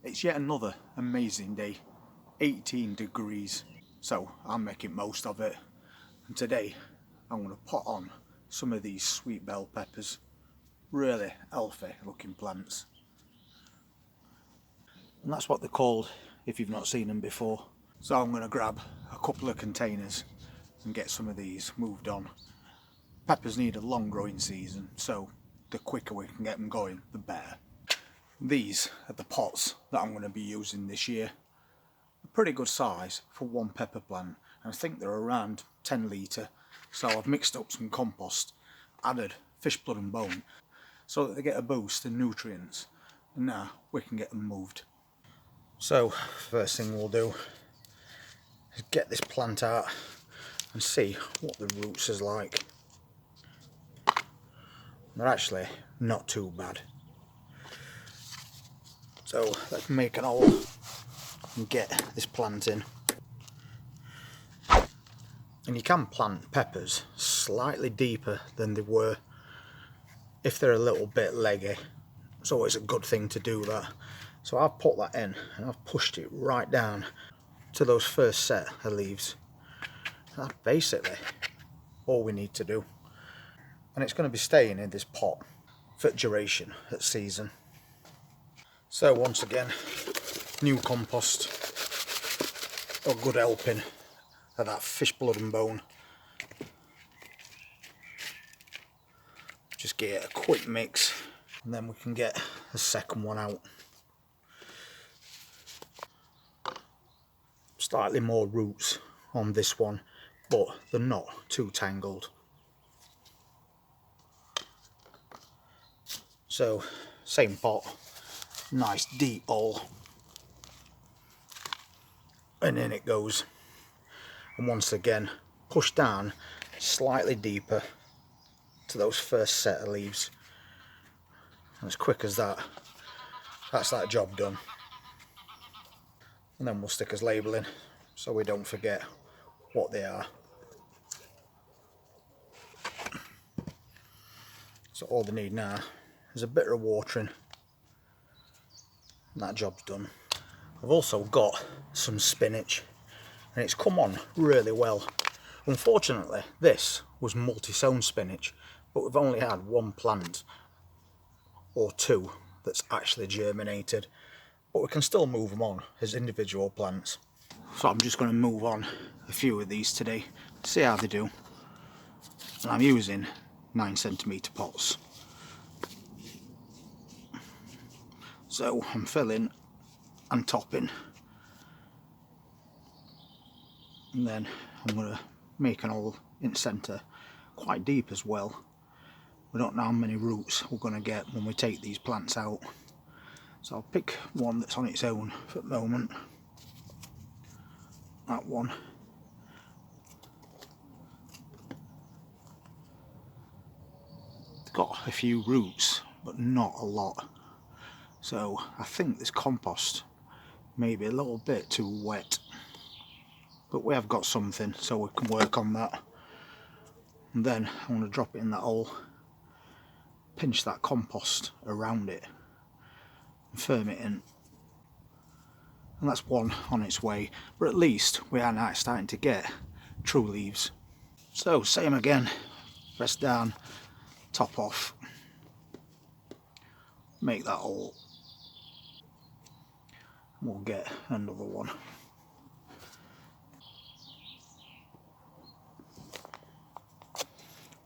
It's yet another amazing day, 18 degrees, so I'm making most of it. And today I'm going to put on some of these sweet bell peppers, really healthy looking plants. And that's what they're called if you've not seen them before. So I'm going to grab a couple of containers and get some of these moved on. Peppers need a long growing season, so the quicker we can get them going, the better. These are the pots that I'm going to be using this year. A pretty good size for one pepper plant, and I think they're around 10 litre. So I've mixed up some compost, added fish blood and bone, so that they get a boost in nutrients, and now we can get them moved. So first thing we'll do is get this plant out and see what the roots is like. They're actually not too bad. So let's make an hole and get this plant in. And you can plant peppers slightly deeper than they were if they're a little bit leggy. It's always a good thing to do that. So I've put that in and I've pushed it right down to those first set of leaves. That's basically all we need to do. And it's going to be staying in this pot for duration at season. So once again, new compost, a good helping of that fish blood and bone. Just get a quick mix and then we can get the second one out. Slightly more roots on this one, but they're not too tangled. So same pot, nice deep hole, and in it goes. And once again, push down slightly deeper to those first set of leaves. And as quick as that, that's that job done. And then we'll stick as labelling so we don't forget what they are. So all they need now is a bit of watering, and that job's done. I've also got some spinach, and it's come on really well. Unfortunately, this was multi-sown spinach, but we've only had one plant or two that's actually germinated, but we can still move them on as individual plants. So I'm just going to move on a few of these today, see how they do. And I'm using 9cm pots. So I'm filling and topping, and then I'm going to make an hole in the centre, quite deep as well. We don't know how many roots we're going to get when we take these plants out, so I'll pick one that's on its own for the moment. That one. It's got a few roots but not a lot, so I think this compost may be a little bit too wet, but we have got something so we can work on that. And then I'm going to drop it in that hole, pinch that compost around it and firm it in. And that's one on its way, but at least we are now starting to get true leaves. So same again, press down, top off, make that hole. We'll get another one.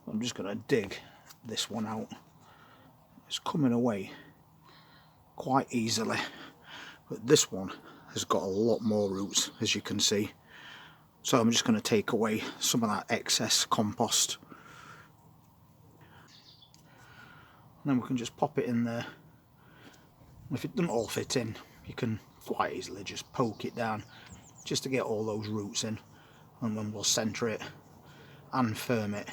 I'm just going to dig this one out. It's coming away quite easily, but this one has got a lot more roots, as you can see. So I'm just going to take away some of that excess compost. And then we can just pop it in there. If it doesn't all fit in, you can quite easily just poke it down just to get all those roots in, and then we'll centre it and firm it,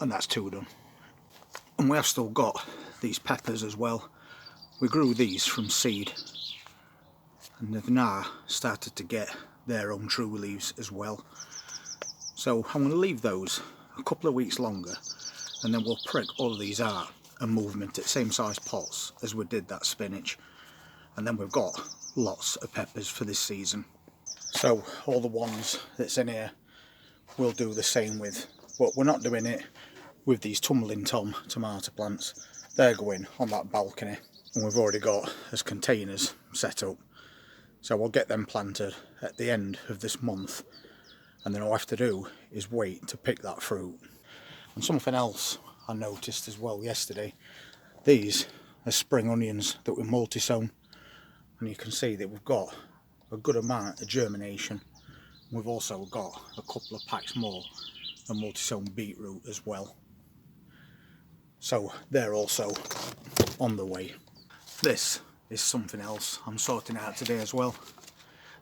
and that's two done. And we have still got these peppers as well. We grew these from seed and they've now started to get their own true leaves as well. So I'm going to leave those a couple of weeks longer, and then we'll prick all of these out and move them into the same size pots as we did that spinach. and then we've got lots of peppers for this season. So all the ones that's in here we'll do the same with, but we're not doing it with these tumbling tom tomato plants. They're going on that balcony, and we've already got as containers set up, so we'll get them planted at the end of this month, and then all I have to do is wait to pick that fruit. And something else I noticed as well yesterday, these are spring onions that were multi-sown, and you can see that we've got a good amount of germination. We've also got a couple of packs more of multi-sown beetroot as well, so they're also on the way. This is something else I'm sorting out today as well.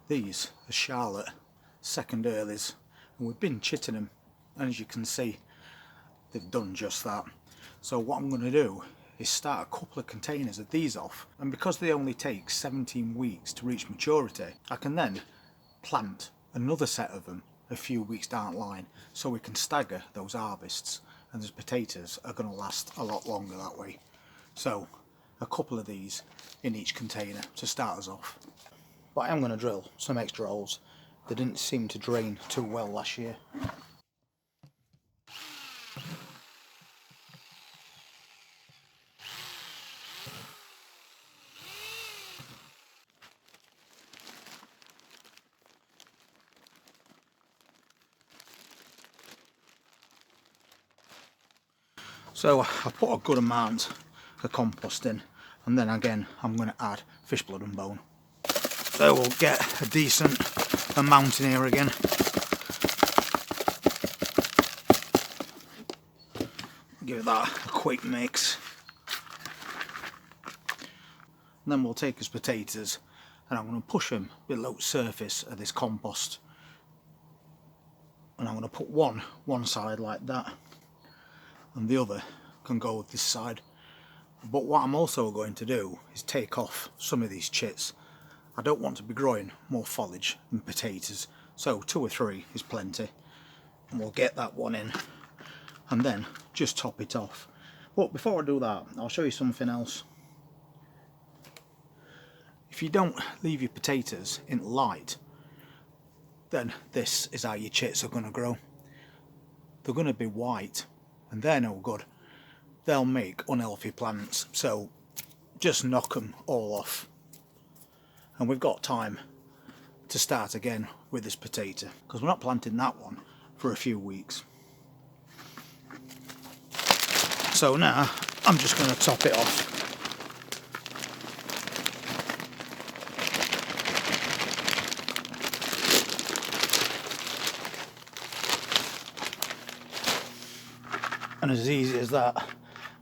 These are Charlotte second earlies, and we've been chitting them, and as you can see they've done just that. So what I'm going to do is start a couple of containers of these off, and because they only take 17 weeks to reach maturity, I can then plant another set of them a few weeks down the line, so we can stagger those harvests, and those potatoes are going to last a lot longer that way. So a couple of these in each container to start us off. But I am going to drill some extra holes. They didn't seem to drain too well last year. So I put a good amount of compost in, and then again I'm going to add fish blood and bone. So we'll get a decent amount in here again. Give that a quick mix. And then we'll take his potatoes, and I'm going to push them below the surface of this compost. And I'm going to put one side like that, and the other can go this side. But what I'm also going to do is take off some of these chits. I don't want to be growing more foliage than potatoes, so 2 or 3 is plenty. And we'll get that one in, and then just top it off. But before I do that, I'll show you something else. If you don't leave your potatoes in light, then this is how your chits are going to grow. They're going to be white, and they're no good. They'll make unhealthy plants, so just knock them all off. And we've got time to start again with this potato, because we're not planting that one for a few weeks. So now I'm just going to top it off. And as easy as that,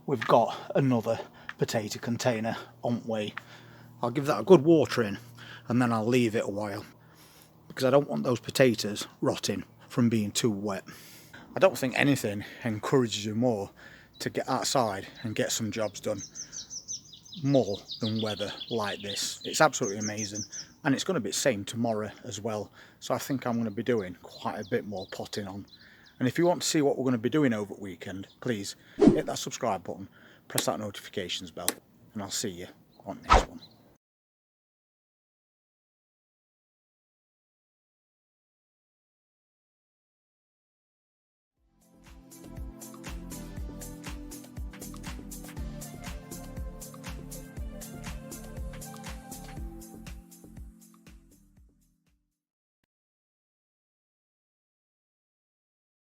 we've got another potato container on way. I'll give that a good water in, and then I'll leave it a while, because I don't want those potatoes rotting from being too wet. I don't think anything encourages you more to get outside and get some jobs done more than weather like this. It's absolutely amazing, and it's going to be the same tomorrow as well, so I think I'm going to be doing quite a bit more potting on. And if you want to see what we're going to be doing over the weekend, please hit that subscribe button, press that notifications bell, and I'll see you on the next one.